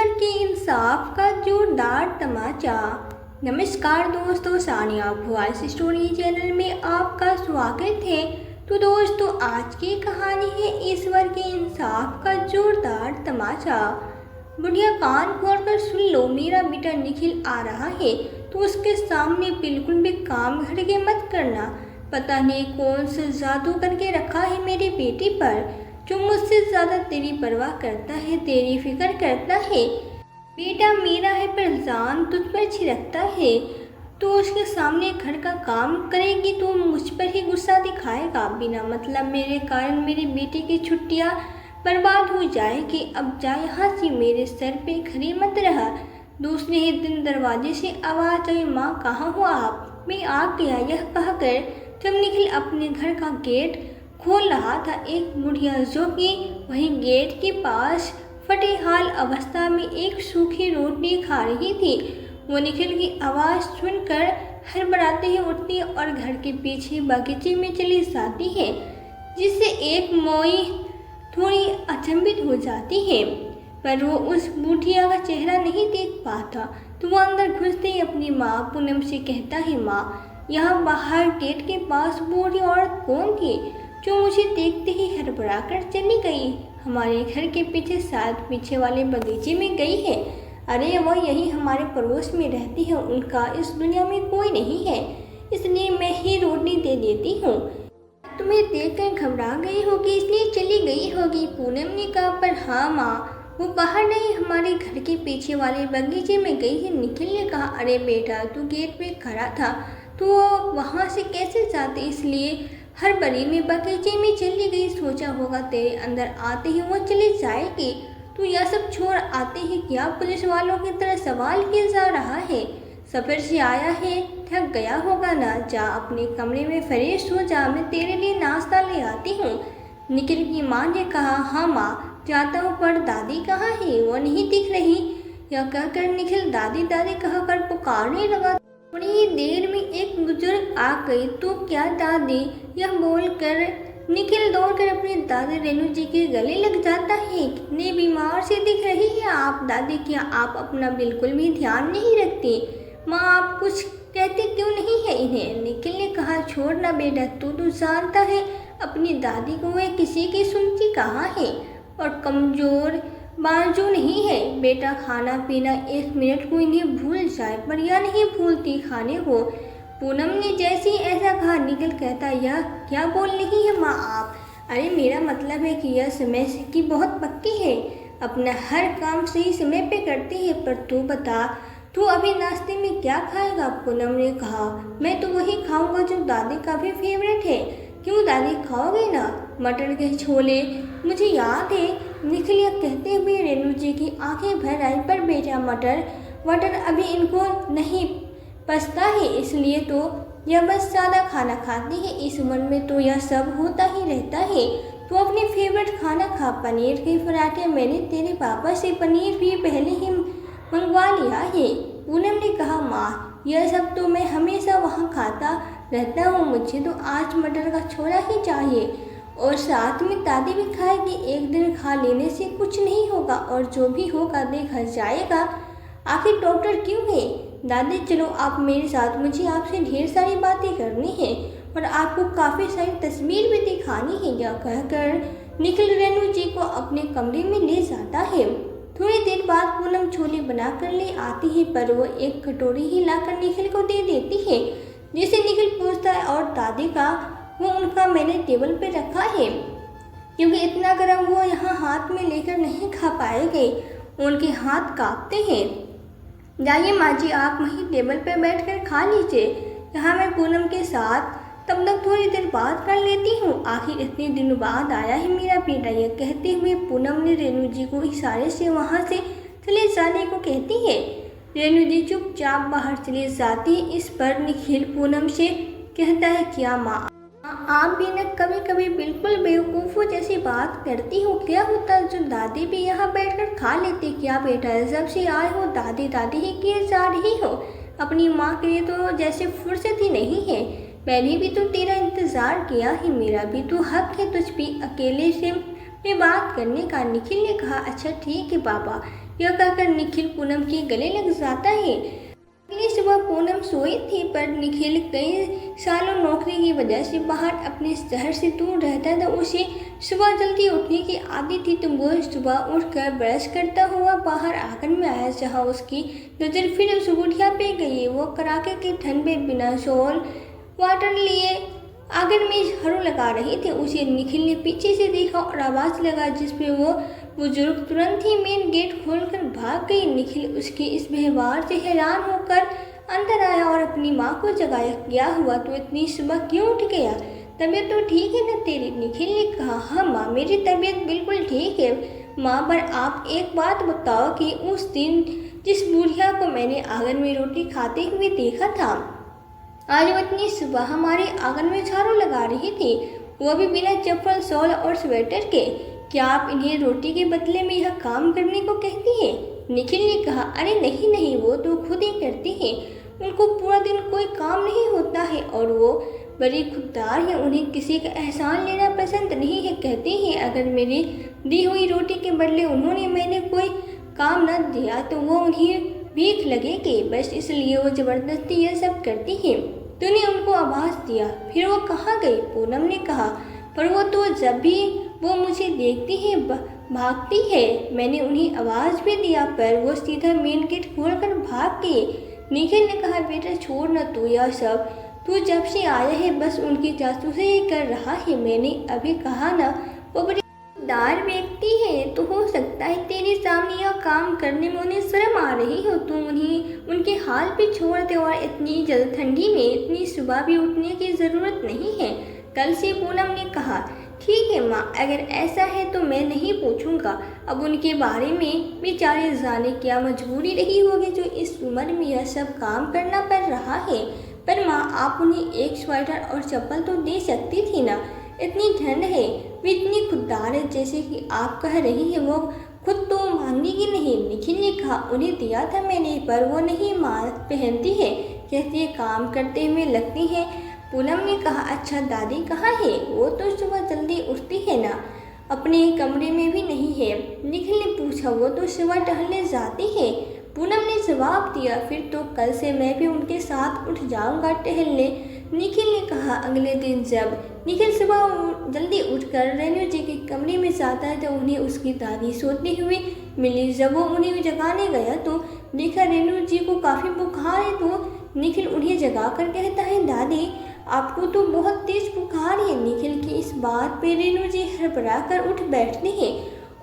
ईश्वर के इंसाफ का जोरदार तमाचा। नमस्कार दोस्तों, सानिया वॉइस स्टोरी चैनल में आपका स्वागत है। तो दोस्तों, आज की कहानी है ईश्वर के इंसाफ का जोरदार तमाचा। बुढ़िया, कान खोलकर सुन लो, मेरा बेटा निखिल आ रहा है तो उसके सामने बिल्कुल भी काम घर के मत करना। पता नहीं कौन सा जादू करके रखा है मेरे बेटे पर, जो मुझसे ज़्यादा तेरी परवाह करता है, तेरी फिक्र करता है। बेटा मेरा है पर जान तुझ पर छिड़कता है, तो उसके सामने घर का काम करेगी तो मुझ पर ही गुस्सा दिखाएगा। बिना मतलब मेरे कारण मेरे बेटे की छुट्टियाँ बर्बाद हो जाएगी। अब जा यहाँ से, मेरे सर पे खड़ी मत रहा। दूसरे ही दिन दरवाजे से आवाज़ आई, माँ कहाँ हो आप? मैं आ गया। यह कहकर जब निखिल अपने घर का गेट खोल रहा था, एक बुढ़िया जो कि वहीं गेट के पास फटे हाल अवस्था में एक सूखी रोटी खा रही थी, वो निखिल की आवाज़ सुनकर हड़बड़ाते ही उठती है और घर के पीछे बगीचे में चली जाती है, जिससे एक मोई थोड़ी अचंभित हो जाती है, पर वो उस बुढ़िया का चेहरा नहीं देख पाता। तो वो अंदर घुसते ही अपनी माँ पूनम से कहता है, माँ यहाँ बाहर गेट के पास बूढ़ी औरत कौन थी जो मुझे देखते ही हड़बड़ा कर चली गई? हमारे घर के पीछे, शायद पीछे वाले बगीचे में गई है। अरे वो यही हमारे पड़ोस में रहती है, उनका इस दुनिया में कोई नहीं है, इसलिए मैं ही रोटी दे देती हूँ। तुम्हें देखकर घबरा गई होगी इसलिए चली गई होगी, पूनम ने कहा। पर हाँ माँ, वो बाहर नहीं, हमारे घर के पीछे वाले बगीचे में गई है, निखिल ने कहा। अरे बेटा, तू गेट पे खड़ा था तो वहाँ से कैसे जाते? इसलिए हर बड़ी में बगीचे में चली गई, सोचा होगा तेरे अंदर आते ही वो चली जाएगी। तू यह सब छोड़ आते ही क्या पुलिस वालों की तरह सवाल किया जा रहा है? सफर से आया है, थक गया होगा ना। जा अपने कमरे में फ्रेश हो जा, मैं तेरे लिए नाश्ता ले आती हूँ। निखिल की माँ ने कहा। हाँ माँ जाता हूँ, पर दादी कहाँ है? वो नहीं दिख रही। यह कहकर निखिल दादी दादी कहकर पुकारने लगा। थोड़ी ही देर में एक बुजुर्ग आ गई। तो क्या दादी? यह बोलकर निखिल दौड़कर अपनी दादी रेणु जी के गले लग जाता है। कितने बीमार से दिख रही है आप दादी, क्या आप अपना बिल्कुल भी ध्यान नहीं रखती? माँ आप कुछ कहते क्यों नहीं है इन्हें? निखिल ने कहा, छोड़ ना बेटा, तू जानता है अपनी दादी को वे किसी की सुनती कहाँ है, और कमजोर बाजू नहीं है। बेटा खाना पीना 1 मिनट को इन्हें भूल जाए, पर यह नहीं भूलती खाने को। पूनम ने जैसे ही ऐसा कहा, निखिल कहता, यह क्या बोल रही है माँ आप? अरे मेरा मतलब है कि यह समय की बहुत पक्की है, अपना हर काम सही समय पे करती है। पर तू बता, तू अभी नाश्ते में क्या खाएगा? पूनम ने कहा, मैं तो वही खाऊंगा जो दादी का भी फेवरेट है। क्यों दादी, खाओगे ना? मटर के छोले, मुझे याद है। निखिल यह कहते हुए रेणु जी की आंखें भर आई। पर बेटा मटर अभी इनको नहीं पचता है, इसलिए तो यह बस सादा खाना खाती है। इस उम्र में तो यह सब होता ही रहता है। तो अपने फेवरेट खाना खा, पनीर के पराठे। मैंने तेरे पापा से पनीर भी पहले ही मंगवा लिया है। पूनम ने कहा, माँ यह सब तो मैं हमेशा वहाँ खाता रहता हूँ, मुझे तो आज मटर का छोला ही चाहिए, और साथ में दादी भी खाएगी। एक दिन खा लेने से कुछ नहीं होगा, और जो भी होगा देखा जाएगा। आखिर डॉक्टर क्यों है? दादी चलो आप मेरे साथ, मुझे आपसे ढेर सारी बातें करनी है और आपको काफ़ी सारी तस्वीर भी दिखानी है। यह कहकर निखिल रेणु जी को अपने कमरे में ले जाता है। थोड़ी देर बाद पूनम छोले बनाकर ले आती है, पर वो एक कटोरी ही लाकर निखिल को दे देती है। जिसे निखिल पूछता है, और दादी का? वो उनका मैंने टेबल पे रखा है, क्योंकि इतना गर्म वो यहाँ हाथ में लेकर नहीं खा पाएंगे, उनके हाथ कांपते हैं। जाइए माँ जी, आप वहीं टेबल पे बैठकर खा लीजिए, यहाँ मैं पूनम के साथ तब तक थोड़ी देर बात कर लेती हूँ। आखिर इतने दिनों बाद आया है मेरा बेटा। यह कहते हुए पूनम ने रेणु जी को इशारे से वहाँ से चले जाने को कहती है। रेणु जी चुपचाप बाहर चली जाती है। इस पर निखिल पूनम से कहता है, क्या माँ आप भी न कभी कभी बिल्कुल बेवकूफ़ों जैसी बात करती हो? क्या होता जो दादी भी यहाँ बैठकर खा लेती? क्या बेटा जब से आए हो दादी दादी ही किए जा रही हो? अपनी माँ के लिए तो जैसे फुर्सत ही नहीं है। मैंने भी तो तेरा इंतज़ार किया है, मेरा भी तो हक है तुझ भी अकेले से में बात करने का। निखिल ने कहा, अच्छा ठीक है पापा, यह कहकर निखिल पूनम के गले लग जाता है। अगली सुबह पूनम सोई थी, पर निखिल कई सालों नौकरी की वजह से बाहर अपने शहर से दूर रहता था। उसे सुबह जल्दी उठने की आदत थी, तो वो सुबह उठकर ब्रश करता हुआ बाहर आंगन में आया, जहाँ उसकी नज़र फिर उस बुढ़िया पे गई। वो कड़ाके की ठंड में बिना शॉल वाटर लिए आंगन में झाड़ू लगा रही थी। उसे निखिल ने पीछे से देखा और आवाज़ लगा, जिसपे वो बुजुर्ग तुरंत ही मेन गेट खोलकर भाग गई। निखिल उसके इस व्यवहार से हैरान होकर अंदर आया और अपनी माँ को जगाया। क्या हुआ, तो इतनी सुबह क्यों उठ गया? तबीयत तो ठीक है ना तेरी? निखिल ने कहा। हाँ माँ, मेरी तबीयत बिल्कुल ठीक है माँ, पर आप एक बात बताओ कि उस दिन जिस बुढ़िया को मैंने आंगन में रोटी खाते हुए देखा था, आज वो इतनी सुबह हमारे आंगन में झाड़ू लगा रही थी, वो भी बिना चप्पल, शॉल और स्वेटर के। क्या आप इन्हें रोटी के बदले में यह काम करने को कहती हैं? निखिल ने कहा। अरे नहीं नहीं, वो तो खुद ही करती हैं, उनको पूरा दिन कोई काम नहीं होता है और वो बड़ी खुददार है, उन्हें किसी का एहसान लेना पसंद नहीं है। कहती हैं अगर मेरी दी हुई रोटी के बदले उन्होंने मैंने कोई काम न दिया तो वो उन्हें भीख लगेगी, बस इसलिए वो ज़बरदस्ती यह सब करती हैं। तूने उनको आवाज़ दिया, फिर वो कहाँ गई? पूनम ने कहा। पर वो तो जब भी वो मुझे देखती है भागती है। मैंने उन्हें आवाज़ भी दिया, पर वो सीधा मेन गेट खोलकर भाग गए। निखिल ने कहा। बेटा छोड़ न तू यह सब, तू जब से आया है बस उनकी जासूसी ही कर रहा है। मैंने अभी कहा ना, वो बड़ी दार व्यक्ति है, तो हो सकता है तेरे सामने यह काम करने में उन्हें शर्म आ रही हो, तो उन्हें उनके हाल पे छोड़ दे। और इतनी जल्द ठंडी में इतनी सुबह भी उठने की ज़रूरत नहीं है, कल से पूनम ने कहा। ठीक है माँ, अगर ऐसा है तो मैं नहीं पूछूंगा। अब उनके बारे में बेचारे जाने क्या मजबूरी रही होगी जो इस उम्र में यह सब काम करना पड़ रहा है। पर माँ, आप उन्हें एक स्वेटर और चप्पल तो दे सकती थी ना, इतनी ठंड है, वे इतनी खुददार है जैसे कि आप कह रही है, वो खुद तो मांगेगी नहीं। निखिल ने कहा। उन्हें दिया था मैंने, पर वो नहीं पहनती है, कहती है काम करते हुए लगती है। पूनम ने कहा। अच्छा दादी कहाँ है? वो तो सुबह जल्दी उठती है ना, अपने कमरे में भी नहीं है। निखिल ने पूछा। वो तो सुबह टहलने जाती है, पूनम ने जवाब दिया। फिर तो कल से मैं भी उनके साथ उठ जाऊंगा टहलने, निखिल ने कहा। अगले दिन जब निखिल सुबह जल्दी उठकर रेणु जी के कमरे में जाता है तो उन्हें उसकी दादी सोते हुए मिली। जब वो उन्हें जगाने गया तो देखा रेणु जी को काफ़ी बुखार है, तो निखिल उन्हें जगाकर कहता है, दादी आपको तो बहुत तेज बुखार है। निखिल की इस बात पे रेणु जी हड़बड़ा कर उठ बैठती है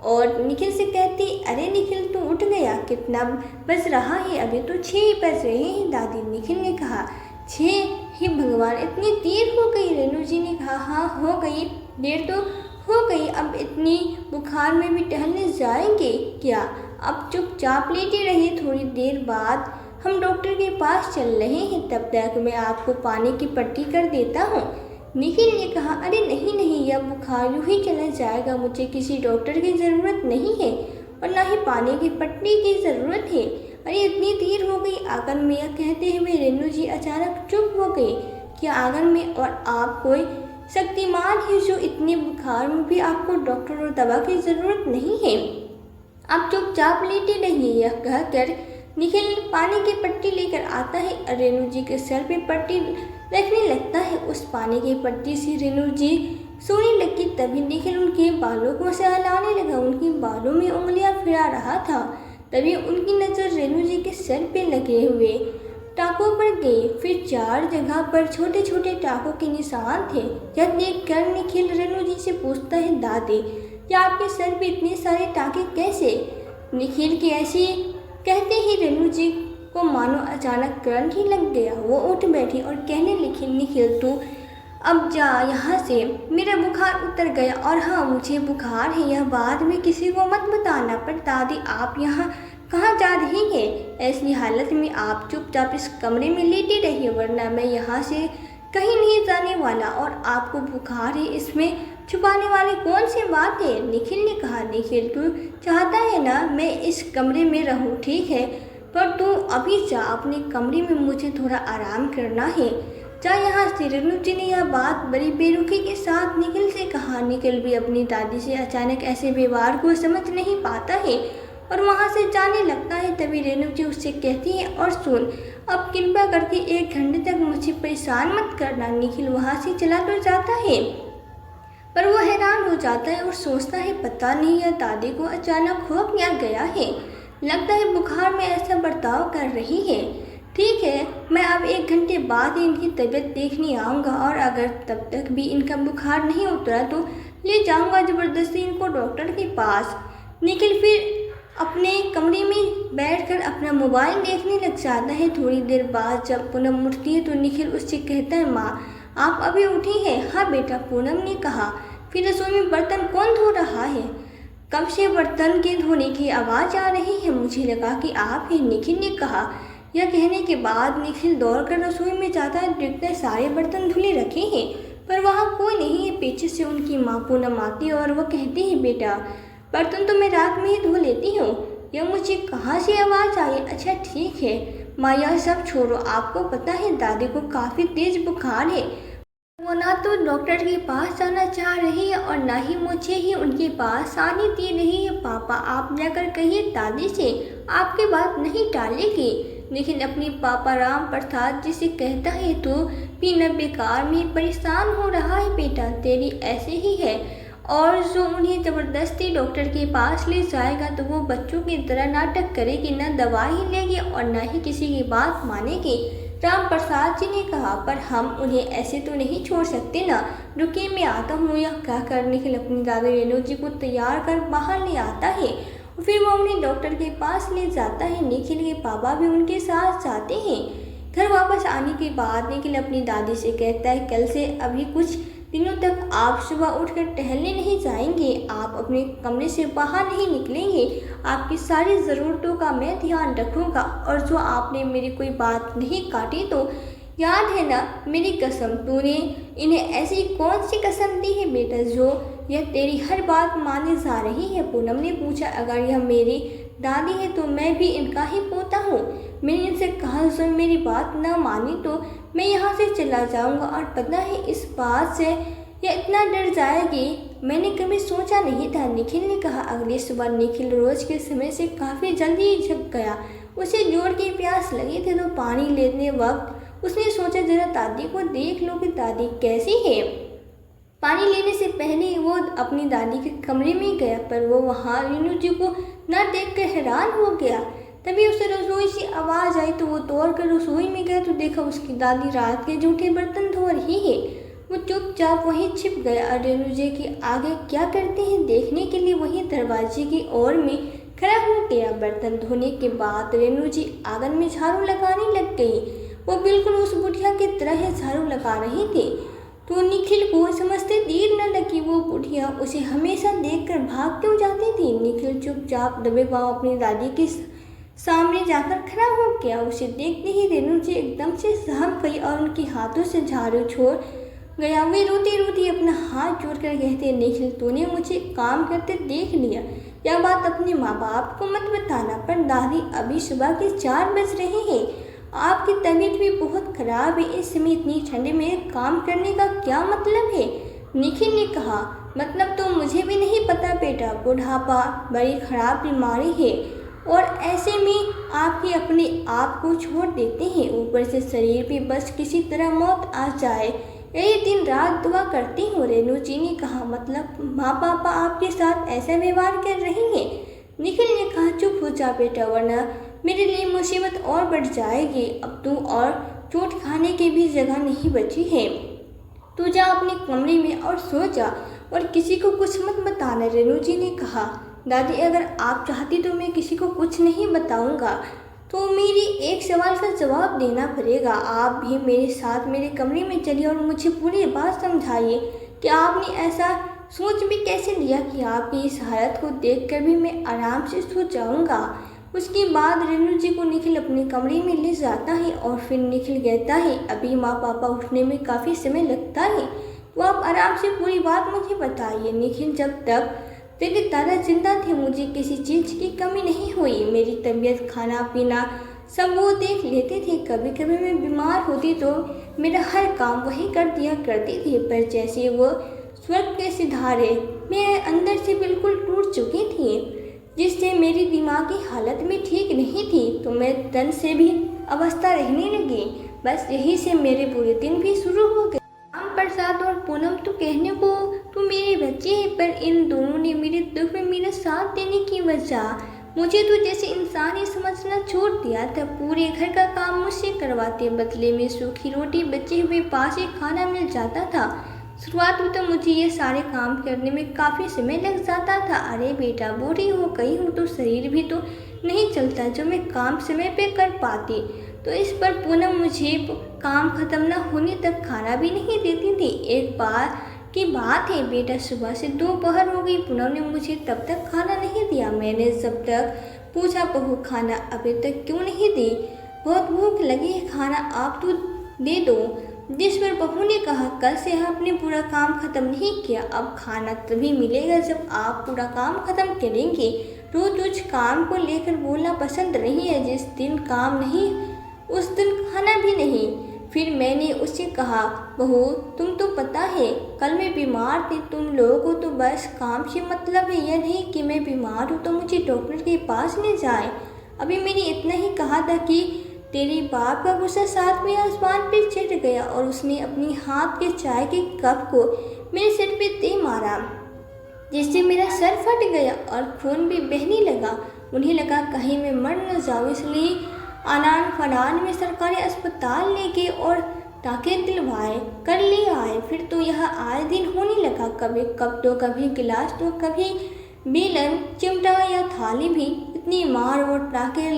और निखिल से कहती, अरे निखिल तू उठ गया, कितना बज रहा है? अभी तो 6 बज रहे हैं दादी। निखिल ने कहा। 6? हे भगवान, इतनी देर हो गई? रेणु जी ने कहा। हाँ हो गई, देर तो हो गई। अब इतनी बुखार में भी टहलने जाएंगे क्या? अब चुपचाप लेटे रहिए, थोड़ी देर बाद हम डॉक्टर के पास चल रहे हैं, तब तक मैं आपको पानी की पट्टी कर देता हूँ। निखिल ने कहा। अरे नहीं नहीं, यह बुखार यूँ ही चला जाएगा, मुझे किसी डॉक्टर की ज़रूरत नहीं है और ना ही पानी की पट्टी की ज़रूरत है। अरे इतनी देर हो गई आंगन में, यह कहते हुए रेणु जी अचानक चुप हो गई। क्या आंगन में और आप कोई शक्तिमान है जो इतने बुखार में भी आपको डॉक्टर और दवा की ज़रूरत नहीं है? आप चुपचाप लेटे रहिए। यह कहकर निखिल पानी की पट्टी लेकर आता है और रेणु जी के सर पे पट्टी रखने लगता है। उस पानी की पट्टी से रेणु जी सोने लगी। तभी निखिल उनके बालों को सहलाने लगा, उनके बालों में उंगलियां फिरा रहा था। तभी उनकी नज़र रेणु जी के सर पे लगे हुए टाकों पर गई। फिर 4 जगह पर छोटे छोटे टाकों के निशान थे। यह देखकर निखिल रेणु जी से पूछता है, दादी क्या आपके सर पे इतने सारे टाके कैसे? निखिल की ऐसी कहते ही रेणु जी को मानो अचानक करंट ही लग गया। वो उठ बैठी और कहने लगी, निखिल तू अब जा यहाँ से, मेरा बुखार उतर गया। और हाँ, मुझे बुखार है, यह बाद में किसी को मत बताना। पर दादी आप यहाँ कहाँ जा रही हैं? ऐसी हालत में आप चुपचाप इस कमरे में लेटे रहिए, वरना मैं यहाँ से कहीं नहीं जाने वाला। और आपको बुखार है, इसमें छुपाने वाली कौन सी बात है? निखिल ने कहा। निखिल तू चाहता है ना मैं इस कमरे में रहूं, ठीक है, पर तू अभी जा अपने कमरे में, मुझे थोड़ा आराम करना है, जा यहाँ से। रेणु जी ने यह बात बड़ी बेरुखी के साथ निखिल से कहा। निखिल भी अपनी दादी से अचानक ऐसे व्यवहार को समझ नहीं पाता है। और वहाँ से जाने लगता है। तभी रेणु जी उससे कहती है, और सुन, अब कृपया करके 1 घंटे तक मुझे परेशान मत करना। निखिल वहाँ से चला तो जाता है, पर वो हैरान हो जाता है और सोचता है पता नहीं यह दादी को अचानक हो क्या गया है। लगता है बुखार में ऐसा बर्ताव कर रही है। ठीक है, मैं अब 1 घंटे बाद ही इनकी तबीयत देखने आऊँगा, और अगर तब तक भी इनका बुखार नहीं उतरा तो ले जाऊँगा ज़बरदस्ती इनको डॉक्टर के पास। निखिल फिर अपने कमरे में बैठकर अपना मोबाइल देखने लग जाता है। थोड़ी देर बाद जब पूनम उठती है तो निखिल उससे कहता है, माँ आप अभी उठी हैं? हाँ बेटा, पूनम ने कहा। फिर रसोई में बर्तन कौन धो रहा है? कब से बर्तन के धोने की आवाज़ आ रही है, मुझे लगा कि आप ही, निखिल ने कहा। यह कहने के बाद निखिल दौड़कर रसोई में जाता है। देखता है सारे बर्तन धुले रखे हैं, पर वहाँ कोई नहीं है। पीछे से उनकी माँ पूनम आती है और वह कहती है, बेटा बर्तन तो मैं रात में ही धो लेती हूँ, यह मुझे कहाँ से आवाज़ आई? अच्छा ठीक है माँ, यह सब छोड़ो। आपको पता है दादी को काफ़ी तेज बुखार है। वो ना तो डॉक्टर के पास जाना चाह रही है और ना ही मुझे ही उनके पास आने दे रही है। पापा आप जाकर कहिए दादी से, आपकी बात नहीं टालेगी। लेकिन अपनी पापा राम प्रसाद जी से कहता है, तो बिना बेकार में परेशान हो रहा है बेटा, तेरी ऐसे ही है। और जो उन्हें ज़बरदस्ती डॉक्टर के पास ले जाएगा तो वो बच्चों की तरह नाटक करेगी, न दवाई लेगी और न ही किसी की बात मानेगी। राम प्रसाद जी ने कहा, पर हम उन्हें ऐसे तो नहीं छोड़ सकते ना। रुकिए मैं आता हूँ। यह कहकर निखिल अपनी दादी रेणु जी को तैयार कर बाहर ले आता है और फिर वो उन्हें डॉक्टर के पास ले जाता है। निखिल के पापा भी उनके साथ जाते हैं। घर वापस आने के बाद निखिल अपनी दादी से कहता है, कल से अभी कुछ दिनों तक आप सुबह उठकर टहलने नहीं जाएंगे, आप अपने कमरे से बाहर नहीं निकलेंगे, आपकी सारी ज़रूरतों का मैं ध्यान रखूंगा। और जो आपने मेरी कोई बात नहीं काटी तो याद है ना मेरी कसम, तूने इन्हें ऐसी कौन सी कसम दी है बेटा जो यह तेरी हर बात माने जा रही है? पूनम ने पूछा, अगर यह मेरी दादी है तो मैं भी इनका ही पोता हूँ। मैंने इनसे कहा जो मेरी बात न मानी तो मैं यहाँ से चला जाऊँगा, और पता है इस बात से यह इतना डर जाएगी, मैंने कभी सोचा नहीं था। निखिल ने कहा। अगली सुबह निखिल रोज के समय से काफ़ी जल्दी जग गया। उसे जोर की प्यास लगी थी तो पानी लेने वक्त उसने सोचा जरा दादी को देख लो कि दादी कैसी है। पानी लेने से पहले वो अपनी दादी के कमरे में गया, पर वो वहाँ रेणु जी को न देखकर हैरान हो गया। तभी उसे रसोई से आवाज़ आई तो वो दौड़कर रसोई में गया तो देखा उसकी दादी रात के जूठे बर्तन धो रही है। वो चुपचाप वहीं छिप गया और रेणु जी के आगे क्या करते हैं देखने के लिए वहीं दरवाजे की ओर में खड़ा हो गया। बर्तन धोने के बाद रेणु जी आंगन में झाड़ू लगाने लग गई। वो बिल्कुल उस बुढ़िया की तरह झाड़ू लगा रही थी। तो निखिल को समझते देर न लगी। वो बुढ़िया उसे हमेशा देखकर भाग क्यों जाती थी। निखिल चुपचाप दबे पांव अपनी दादी के सामने जाकर खड़ा हो गया। उसे देखते ही रेणु जी एकदम से सहम गई और उनके हाथों से झाड़ू छोड़ गया। वे रोती रोती अपना हाथ जोड़कर कहते, निखिल तूने मुझे काम करते देख लिया, यह बात अपने माँ बाप को मत बताना। पर दादी अभी सुबह के 4 बज रहे हैं, आपकी तबीयत भी बहुत खराब है, इस समय इतनी ठंड में काम करने का क्या मतलब है? निखिल ने कहा, मतलब तो मुझे भी नहीं पता बेटा, बुढ़ापा बड़ी खराब बीमारी है और ऐसे में आपके अपने आप को छोड़ देते हैं, ऊपर से शरीर भी बस किसी तरह मौत आ जाए, यही दिन रात दुआ करती हूँ। रेणु जी ने कहा, मतलब माँ पापा आपके साथ ऐसा व्यवहार कर रहे हैं? निखिल ने कहा, चुप हो जा बेटा, वरना मेरे लिए मुसीबत और बढ़ जाएगी। अब तू और चोट खाने की भी जगह नहीं बची है, तू जा अपने कमरे में और सो जा और किसी को कुछ मत बताना। रेणु जी ने कहा, दादी अगर आप चाहती तो मैं किसी को कुछ नहीं बताऊंगा, तो मेरी एक सवाल का जवाब देना पड़ेगा। आप भी मेरे साथ मेरे कमरे में चलिए और मुझे पूरी बात समझाइए कि आपने ऐसा सोच भी कैसे लिया कि आपकी इस हालत को देखकर भी मैं आराम से सो जाऊंगा। उसके बाद रेणु जी को निखिल अपने कमरे में ले जाता है और फिर निखिल कहता है, अभी माँ पापा उठने में काफ़ी समय लगता है, तो आप आराम से पूरी बात मुझे बताइए। निखिल, जब तक तेरे दादा जिंदा थे मुझे किसी चीज़ की कमी नहीं हुई, मेरी तबीयत खाना पीना सब वो देख लेते थे। कभी कभी मैं बीमार होती तो मेरा हर काम वही कर दिया करते थे, पर जैसे वो स्वर्ग के सिधारे मैं अंदर से बिल्कुल टूट चुकी थी। जिससे मेरी दिमागी हालत भी ठीक नहीं थी, तो मैं तन से भी अवस्था रहने लगी। बस यही से मेरे बुरे दिन भी शुरू हो गए। राम प्रसाद और पूनम तो कहने को तो मेरे बच्चे हैं, पर इन दोनों ने मेरे दुख में मेरा साथ देने की वजह मुझे तो जैसे इंसान ही समझना छोड़ दिया था। पूरे घर का काम मुझसे करवाते, बदले में सूखी रोटी बचे हुए पास ही खाना मिल जाता था। शुरुआत में तो मुझे ये सारे काम करने में काफ़ी समय लग जाता था। अरे बेटा, बूढ़ी हो गई हूँ तो शरीर भी तो नहीं चलता जो मैं काम समय पे कर पाती। तो इस पर पूनम मुझे काम खत्म न होने तक खाना भी नहीं देती थी। एक बार की बात है बेटा, सुबह से दोपहर हो गई, पूनम ने मुझे तब तक खाना नहीं दिया। मैंने जब तक पूछा, बहू खाना अभी तक क्यों नहीं दी? बहुत भूख लगी है, खाना आप तो दे दो। जिस पर बहू ने कहा, कल से आपने पूरा काम खत्म नहीं किया, अब खाना तभी मिलेगा जब आप पूरा काम खत्म करेंगे। रोज रोज काम को लेकर बोलना पसंद नहीं है। जिस दिन काम नहीं उस दिन खाना भी नहीं। फिर मैंने उससे कहा, बहू तुम तो पता है कल मैं बीमार थी, तुम लोगों को तो बस काम से मतलब है। यह नहीं कि मैं बीमार हूँ तो मुझे डॉक्टर के पास ले जाए। अभी मैंने इतना ही कहा था कि तेरे बाप का गुस्सा साथ में आसमान पे चढ़ गया और उसने अपनी हाथ के चाय के कप को मेरे सिर पे दे मारा, जिससे मेरा सर फट गया और खून भी बहने लगा। उन्हें लगा कहीं मैं मर न जाऊँ, इसलिए आनान फनान में सरकारी अस्पताल ले गए और टाँके दिलवाए कर ले आए। फिर तो यह आए दिन होने लगा, कभी कप तो कभी गिलास तो कभी बेलन चिमटा या थाली भी। इतनी मार और टाँके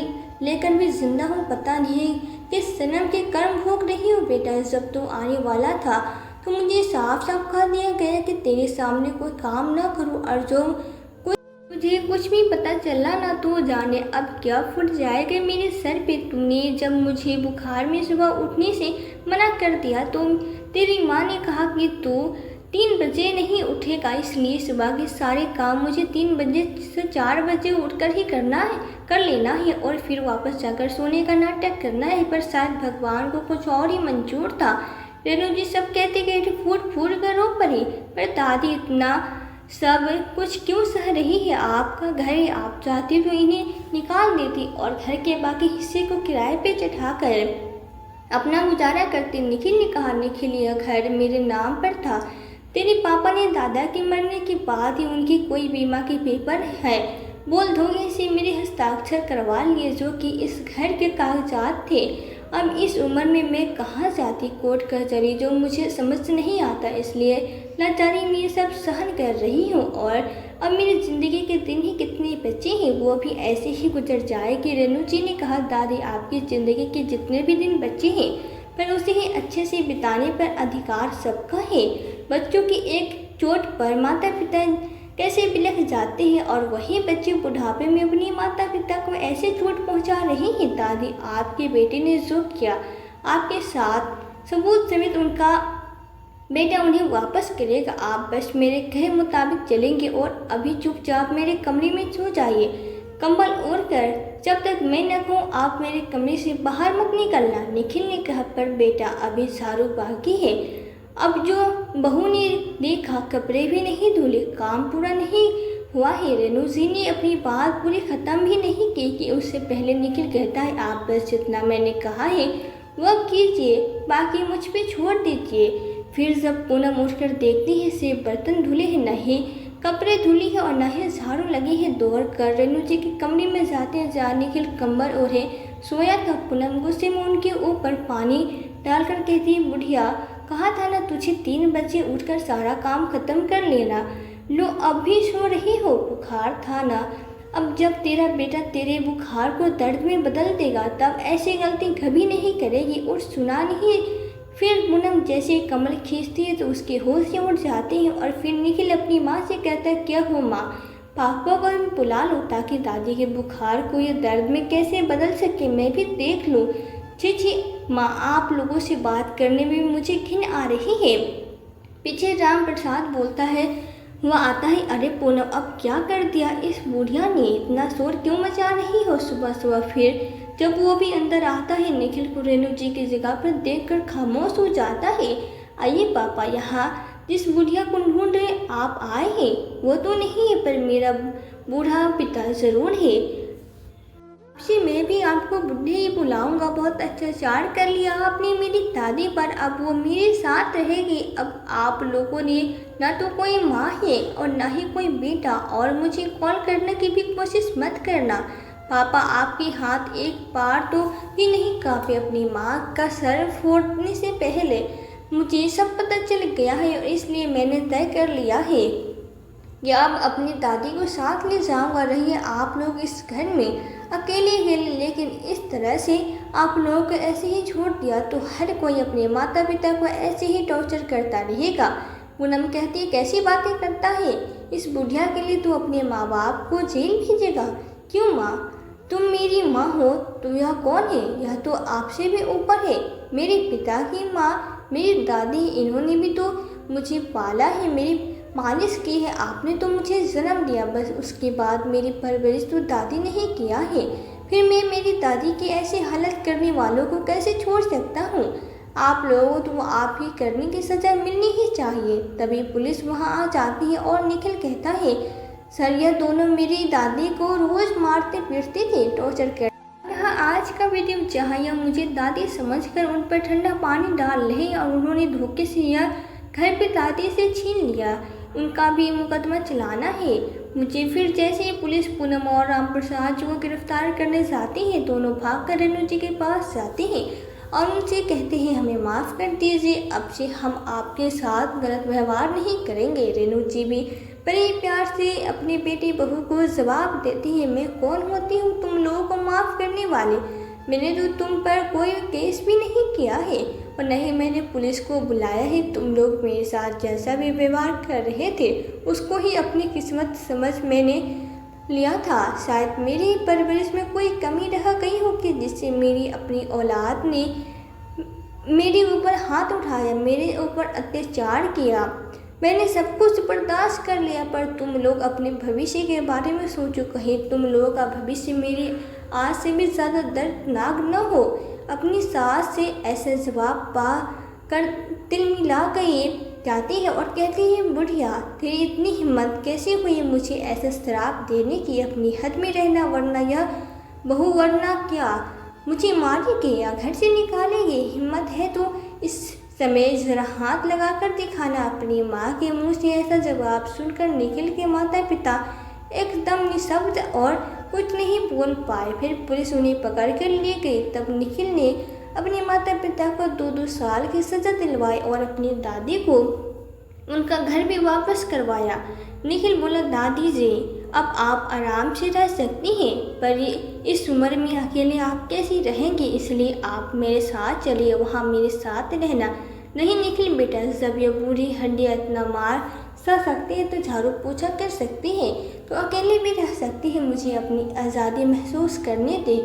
लेकर भी जिंदा हूँ, पता नहीं किस जन्म के कर्म भोग रही हूँ। बेटा, जब तो आने वाला था तो मुझे साफ साफ कहा दिया गया कि तेरे सामने कोई काम ना करूँ, और जो मुझे कुछ भी पता चला ना तो जाने अब क्या फूट जाएगा मेरे सर पे। तुमने जब मुझे बुखार में सुबह उठने से मना कर दिया तो तेरी माँ ने कहा कि तू 3 बजे नहीं उठेगा, इसलिए सुबह के सारे काम मुझे 3 बजे से 4 बजे उठकर ही कर लेना है और फिर वापस जाकर सोने का नाटक करना है। पर शायद भगवान को कुछ और ही मंजूर था। रेणु जी सब कहते कहते फूट फूट कर रो पड़ी, पर दादी इतना सब कुछ क्यों सह रही है? आपका घर है, आप चाहती तो इन्हें निकाल देती और घर के बाकी हिस्से को किराए पे चढ़ाकर अपना गुजारा करते। निखिल ने कहा, निखिल यह घर मेरे नाम पर था, तेरे पापा ने दादा के मरने के बाद ही उनकी कोई बीमा के पेपर है बोल धोखे से मेरे हस्ताक्षर करवा लिए, जो कि इस घर के कागजात थे। अब इस उम्र में मैं कहाँ जाती कोर्ट कचहरी, जो मुझे समझ नहीं आता, इसलिए लाचारी में ये सब सहन कर रही हूँ। और अब मेरी ज़िंदगी के दिन ही कितने बचे हैं, वो भी ऐसे ही गुजर जाएगी। रेणु जी ने कहा, दादी आपकी ज़िंदगी के जितने भी दिन बचे हैं पर उसे ही अच्छे से बिताने पर अधिकार सबका है। बच्चों की एक चोट पर माता पिता कैसे बिलख जाते हैं और वही बच्चे बुढ़ापे में अपने माता पिता को ऐसे चोट पहुंचा रहे हैं। दादी, आपके बेटे ने जो किया आपके साथ सबूत समेत उनका बेटा उन्हें वापस करेगा। आप बस मेरे कहे मुताबिक चलेंगे और अभी चुपचाप मेरे कमरे में सो जाइए, कंबल ओढ़ कर। जब तक मैं न कहूँ आप मेरे कमरे से बाहर मत निकलना। निखिल ने कहा, पर बेटा अभी झाड़ू बाकी है। अब जो बहू ने देखा कपड़े भी नहीं धुले, काम पूरा नहीं हुआ है। रेणु जी ने अपनी बात पूरी ख़त्म भी नहीं की कि उससे पहले निखिल कहता है, आप बस जितना मैंने कहा है वह कीजिए, बाकी मुझ पे छोड़ दीजिए। फिर जब पूनम उठकर देखती है से बर्तन धुले हैं, न ही कपड़े धुली है और न ही झाड़ू लगी है, दौड़ कर रेणु जी के कमरे में जाते हैं जहाँ निखिल कंबल ओढ़े सोया था। पूनम गुस्से में उनके ऊपर पानी डालकर कहती, बुढ़िया कहा था ना तुझे 3 बजे उठकर सारा काम खत्म कर लेना, लो अब भी सो रही हो, बुखार था ना। अब जब तेरा बेटा तेरे बुखार को दर्द में बदल देगा तब ऐसी गलती कभी नहीं करेगी। और सुना नहीं? फिर पूनम जैसे कमर खींचती है तो उसके होश उड़ जाते हैं और फिर निखिल अपनी माँ से कहता है, क्या हो माँ, पापा को भी बुला लो ताकि दादी के बुखार को ये दर्द में कैसे बदल सके, मैं भी देख लूँ। छी छी माँ, आप लोगों से बात करने में मुझे घिन आ रही है। पीछे राम प्रसाद बोलता है, वह आता है, अरे पूनम अब क्या कर दिया इस बुढ़िया ने, इतना शोर क्यों मचा रही हो सुबह सुबह। फिर जब वो भी अंदर आता है निखिल को रेणु जी की जगह पर देखकर खामोश हो जाता है। आइए पापा, यहाँ जिस बुढ़िया को ढूंढ रहे आप आए हैं वो तो नहीं है, पर मेरा बूढ़ा पिता ज़रूर है। से मैं भी आपको बुढ़े ही बुलाऊंगा। बहुत अत्याचार कर लिया आपने मेरी दादी पर, अब वो मेरे साथ रहेगी। अब आप लोगों ने ना तो कोई माँ है और ना ही कोई बेटा, और मुझे कॉल करने की भी कोशिश मत करना। पापा आपके हाथ एक बार तो भी नहीं कांपे। अपनी माँ का सर फोड़ने से पहले मुझे सब पता चल गया है और इसलिए मैंने तय कर लिया है कि अब अपनी दादी को साथ ले जाऊंगा। रहिए आप लोग इस घर में अकेले अकेले, लेकिन इस तरह से आप लोगों को ऐसे ही छोड़ दिया तो हर कोई अपने माता पिता को ऐसे ही टॉर्चर करता रहेगा। पूनम कहती कैसी बातें करता है, इस बुढ़िया के लिए तो अपने माँ बाप को जेल भेजेगा। क्यों माँ, तुम मेरी माँ हो तो यह कौन है? यह तो आपसे भी ऊपर है। मेरे पिता की माँ मेरी दादी, इन्होंने भी तो मुझे पाला है, मेरी मालिश की है। आपने तो मुझे जन्म दिया, बस उसके बाद मेरी परवरिश तो दादी ने ही किया है। फिर मैं मेरी दादी की ऐसी हालत करने वालों को कैसे छोड़ सकता हूँ? आप लोगों तो आप ही करने की सज़ा मिलनी ही चाहिए। तभी पुलिस वहाँ आ जाती है और निखिल कहता है सर, यह दोनों मेरी दादी को रोज़ मारते पीटते थे, टॉर्चर कर। आज का वीडियो जहाँ यह मुझे दादी समझकर उन पर ठंडा पानी डाल रहे और उन्होंने धोखे से यह घर पे दादी से छीन लिया, उनका भी मुकदमा चलाना है मुझे। फिर जैसे ही पुलिस पूनम और राम प्रसाद जी को गिरफ्तार करने जाती है, दोनों भागकर रेणु जी के पास जाते हैं और उनसे कहते हैं हमें माफ़ कर दीजिए, अब से हम आपके साथ गलत व्यवहार नहीं करेंगे। रेणु जी भी बड़े प्यार से अपने बेटी बहू को जवाब देती है, मैं कौन होती हूँ तुम लोगों को माफ़ करने वाले? मैंने तो तुम पर कोई केस भी नहीं किया है और न ही मैंने पुलिस को बुलाया है। तुम लोग मेरे साथ जैसा भी व्यवहार कर रहे थे उसको ही अपनी किस्मत समझ मैंने लिया था। शायद मेरी परवरिश में कोई कमी रह गई होगी जिससे मेरी अपनी औलाद ने मेरे ऊपर हाथ उठाया, मेरे ऊपर अत्याचार किया। मैंने सब कुछ बर्दाश्त कर लिया, पर तुम लोग अपने भविष्य के बारे में सोचो, कहीं तुम लोगों का भविष्य मेरी आज से भी ज़्यादा दर्दनाक न हो। अपनी सास से ऐसा जवाब पा कर दिल मिला गई जाती है और कहती है बुढ़िया, तेरी इतनी हिम्मत कैसे हुई मुझे ऐसा श्राप देने की? अपनी हद में रहना, वरना यह बहू, वरना क्या मुझे मारेगी या घर से निकालेगी? हिम्मत है तो इस समय जरा हाथ लगाकर दिखाना। अपनी माँ के मुंह से ऐसा जवाब सुनकर निखिल के माता पिता एकदम निशब्द और कुछ नहीं बोल पाए। फिर पुलिस उन्हें पकड़ कर ले गई। तब निखिल ने अपने माता पिता को 2-2 साल की सज़ा दिलवाई और अपनी दादी को उनका घर भी वापस करवाया। निखिल बोला दादी जी, अब आप आराम से रह सकती हैं, पर इस उम्र में अकेले आप कैसी रहेंगी? इसलिए आप मेरे साथ चलिए, वहाँ मेरे साथ रहना। नहीं निखिल बेटा, जब ये बूढ़ी हड्डियाँ इतना मार सकती है तो झाड़ू पोछा कर सकती है, तो अकेले भी रह सकती है। मुझे अपनी आज़ादी महसूस करने दे।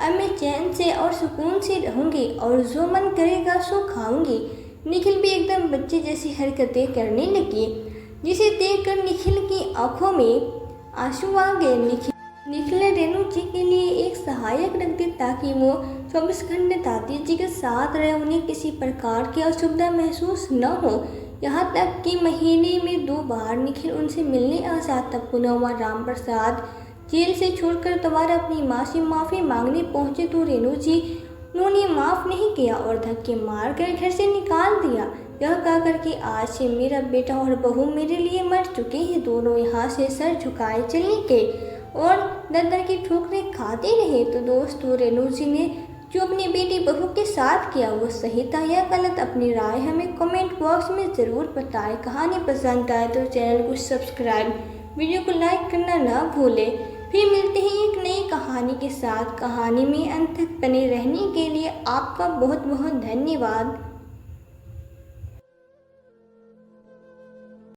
अब मैं चैन से और सुकून से रहूँगी और जो मन करेगा सो खाऊंगी। निखिल भी एकदम बच्चे जैसी हरकतें करने लगी, जिसे देखकर निखिल की आंखों में आंसू आ गए। निखिल ने रेणु जी के लिए एक सहायक रख दी ताकि वो 24 घंटे दादी जी के साथ रहे, उन्हें किसी प्रकार की असुविधा महसूस न हो। यहाँ तक कि महीने में 2 बार निखिल उनसे मिलने आ जाता। पूनम और राम प्रसाद जेल से छोड़कर दोबारा अपनी माँ से माफ़ी मांगने पहुँचे तो रेणु जी उन्होंने माफ़ नहीं किया और धक्के मार कर घर से निकाल दिया। यह कहकर कि आज से मेरा बेटा और बहू मेरे लिए मर चुके हैं। दोनों यहाँ से सर झुकाए चले गए और दर की ठोकरें खाते रहे। तो दोस्तों, रेणु जी ने जो अपनी बेटी बहू के साथ किया वो सही था या गलत? अपनी राय हमें कमेंट बॉक्स में ज़रूर बताएं। कहानी पसंद आए तो चैनल को सब्सक्राइब, वीडियो को लाइक करना ना भूलें। फिर मिलते हैं एक नई कहानी के साथ। कहानी में अंत तक बने रहने के लिए आपका बहुत बहुत धन्यवाद।